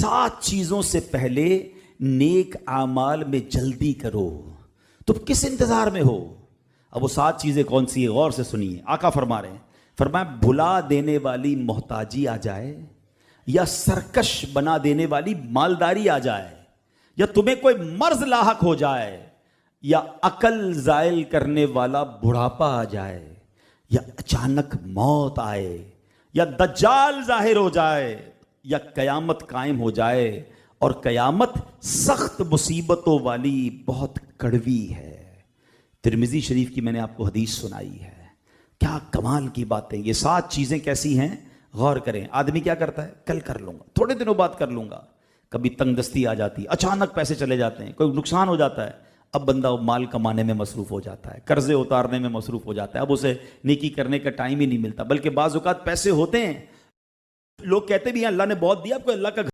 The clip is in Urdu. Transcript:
7 چیزوں سے پہلے نیک اعمال میں جلدی کرو. تم کس انتظار میں ہو؟ اب وہ 7 چیزیں کون سی ہیں؟ غور سے سنیے. آقا فرما رہے ہیں، فرمایا بھلا دینے والی محتاجی آ جائے، یا سرکش بنا دینے والی مالداری آ جائے، یا تمہیں کوئی مرض لاحق ہو جائے، یا عقل زائل کرنے والا بڑھاپا آ جائے، یا اچانک موت آئے، یا دجال ظاہر ہو جائے، یا قیامت قائم ہو جائے. اور قیامت سخت مصیبتوں والی بہت کڑوی ہے. ترمذی شریف کی میں نے آپ کو حدیث سنائی ہے. کیا کمال کی باتیں. یہ 7 چیزیں کیسی ہیں؟ غور کریں. آدمی کیا کرتا ہے؟ کل کر لوں گا، تھوڑے دنوں بعد کر لوں گا. کبھی تنگ دستی آ جاتی، اچانک پیسے چلے جاتے ہیں، کوئی نقصان ہو جاتا ہے، اب بندہ مال کمانے میں مصروف ہو جاتا ہے، قرضے اتارنے میں مصروف ہو جاتا ہے، اب اسے نیکی کرنے کا ٹائم ہی نہیں ملتا. بلکہ بعض اوقات پیسے ہوتے ہیں، لوگ کہتے بھی ہیں اللہ نے بہت دیا، آپ کو اللہ کا